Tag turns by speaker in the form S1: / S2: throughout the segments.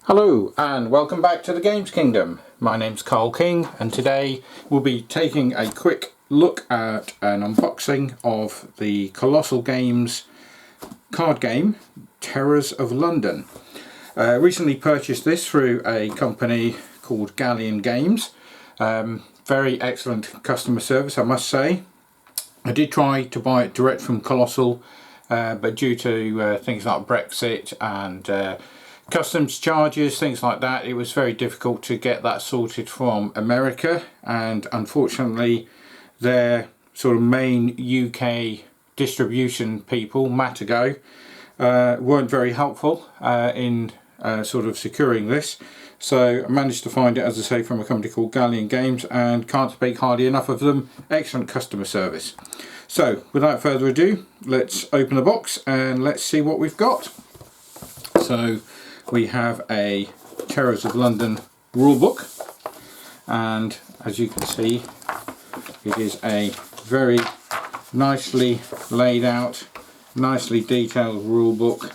S1: Hello and welcome back to the Games Kingdom. My name's Carl King and today we'll be taking a quick look at an unboxing of the Kolossal Games card game Terrors of London. Recently purchased this through a company called Kolossal Games. Very excellent customer service, I must say. I did try to buy it direct from Kolossal, but due to things like Brexit and customs charges, things like that, it was very difficult to get that sorted from America, and unfortunately their sort of main UK distribution people, Matago, weren't very helpful in sort of securing this. So I managed to find it, as I say, from a company called Kolossal Games, and can't speak highly enough of them. Excellent customer service. So without further ado, let's open the box and let's see what we've got. So we have a Terrors of London rulebook, and as you can see, it is a very nicely laid out, nicely detailed rulebook,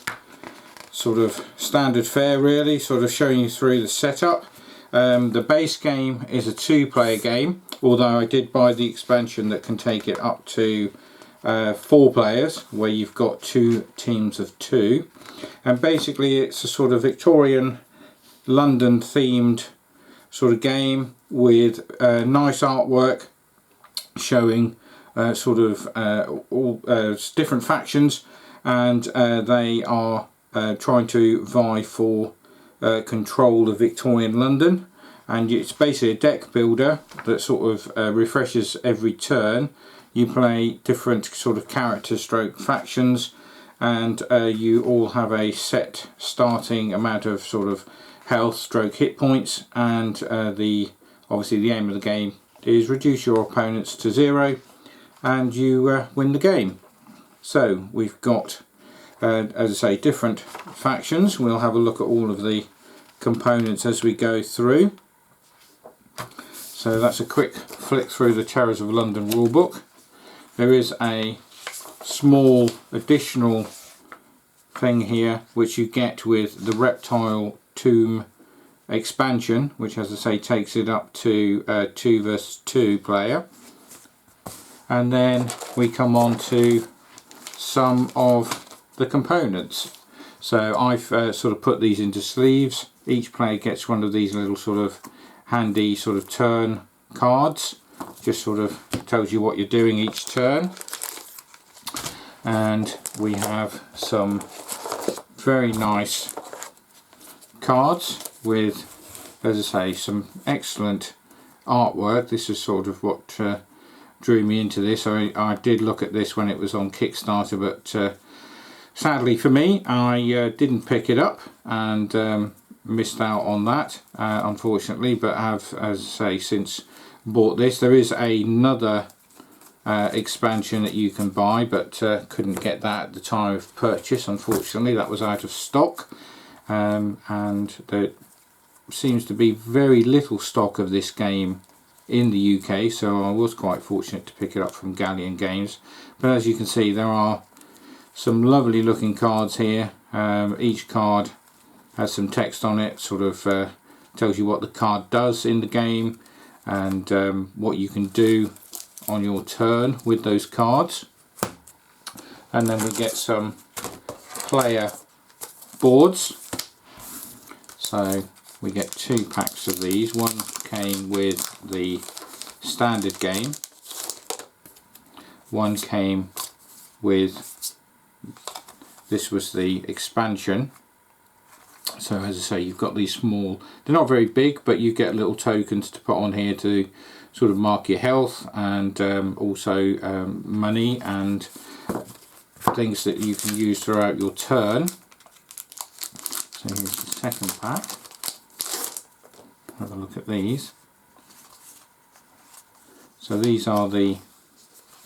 S1: sort of standard fare really, sort of showing you through the setup. The base game is a 2-player game, although I did buy the expansion that can take it up to 4 players, where you've got 2 teams of 2. And basically it's a sort of Victorian London themed sort of game with nice artwork showing sort of all different factions, and they are trying to vie for control of Victorian London. And it's basically a deck builder that sort of refreshes every turn. You play different sort of character stroke factions, and you all have a set starting amount of sort of health stroke hit points, and obviously the aim of the game is reduce your opponents to 0 and you win the game. So we've got as I say, different factions. We'll have a look at all of the components as we go through. So that's a quick flick through the Terrors of London rulebook. There is a small additional thing here which you get with the Reptile Tomb expansion, which, as I say, takes it up to 2 versus 2 player. And then we come on to some of the components. So I've sort of put these into sleeves. Each player gets one of these little sort of handy sort of turn cards, just sort of tells you what you're doing each turn. And we have some very nice cards with, as I say, some excellent artwork. This is sort of what drew me into this. I did look at this when it was on Kickstarter, but sadly for me, I didn't pick it up and missed out on that, unfortunately, but have, as I say, since bought this. There is another expansion that you can buy, but couldn't get that at the time of purchase, unfortunately. That was out of stock, and there seems to be very little stock of this game in the UK, so I was quite fortunate to pick it up from Kolossal Games. But as you can see, there are some lovely looking cards here. Each card has some text on it, sort of tells you what the card does in the game, and what you can do on your turn with those cards. And then we get some player boards. So we get 2 packs of these. One came with the standard game, one came with, this was the expansion. So as I say, you've got these small, they're not very big, but you get little tokens to put on here to sort of mark your health, and also money and things that you can use throughout your turn. So here's the second pack. Have a look at these. So these are the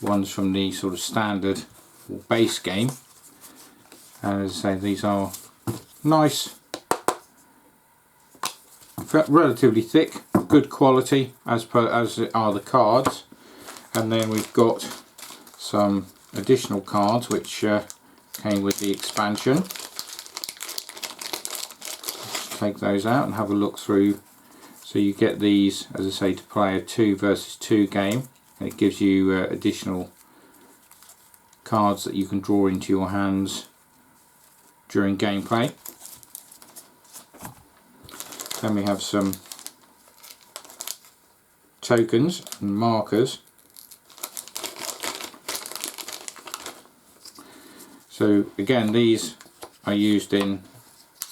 S1: ones from the sort of standard or base game. And as I say, these are nice, relatively thick, good quality as are the cards. And then we've got some additional cards which came with the expansion. take those out and have a look through. So you get these, as I say, to play a 2 versus 2 game. And it gives you additional cards that you can draw into your hands during gameplay. Then we have some tokens and markers. So again, these are used in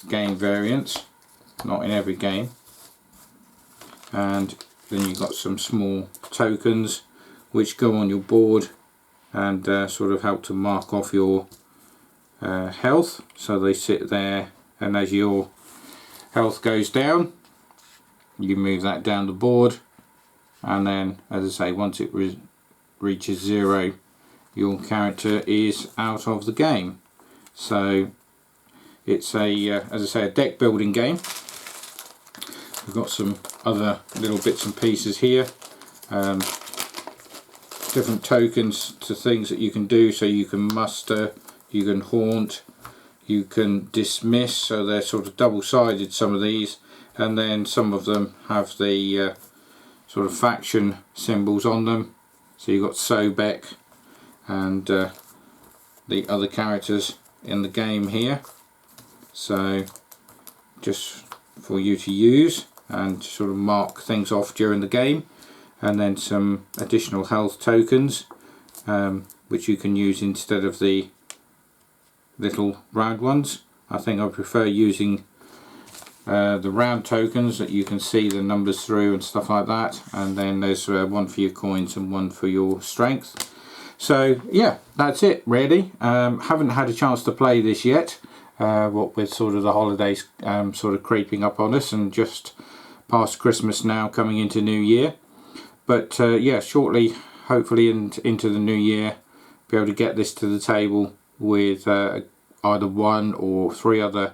S1: game variants, not in every game. And then you've got some small tokens which go on your board and sort of help to mark off your health. So they sit there, and as your health goes down, you move that down the board, and then, as I say, once it reaches 0, your character is out of the game. So it's a, as I say, a deck building game. We've got some other little bits and pieces here, different tokens to things that you can do. So you can muster, you can haunt, you can dismiss, so they're sort of double-sided, some of these, and then some of them have the sort of faction symbols on them. So you've got Sobek and the other characters in the game here, so just for you to use and sort of mark things off during the game. And then some additional health tokens which you can use instead of the little round ones. I think I prefer using the round tokens that you can see the numbers through and stuff like that. And then there's one for your coins and one for your strength. So yeah, that's it really. Haven't had a chance to play this yet, what with sort of the holidays sort of creeping up on us, and just past Christmas now, coming into New Year. But yeah, shortly, hopefully into the new year, be able to get this to the table with either 1 or 3 other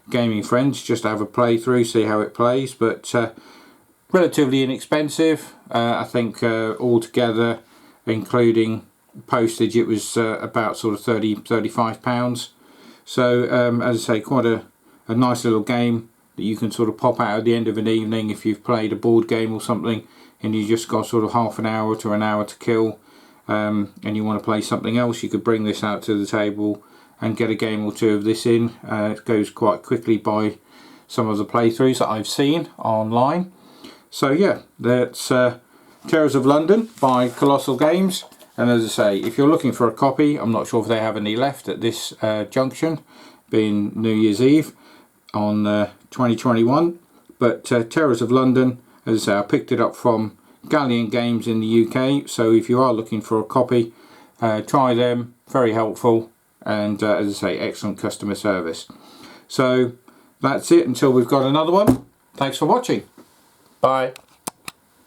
S1: gaming friends, just to have a playthrough, see how it plays. But relatively inexpensive. I think altogether, including postage, it was about sort of £35. So as I say, quite a nice little game that you can sort of pop out at the end of an evening if you've played a board game or something, and you just got sort of half an hour to an hour to kill, and you want to play something else. You could bring this out to the table and get a game or 2 of this in. It goes quite quickly by some of the playthroughs that I've seen online. So yeah, that's Terrors of London by Kolossal Games. And as I say, if you're looking for a copy, I'm not sure if they have any left at this junction, being New Year's Eve on 2021. But Terrors of London, as I say, I picked it up from Galleon Games in the UK. So if you are looking for a copy, try them. Very helpful, and as I say, excellent customer service. So that's it until we've got another one. Thanks for watching. Bye.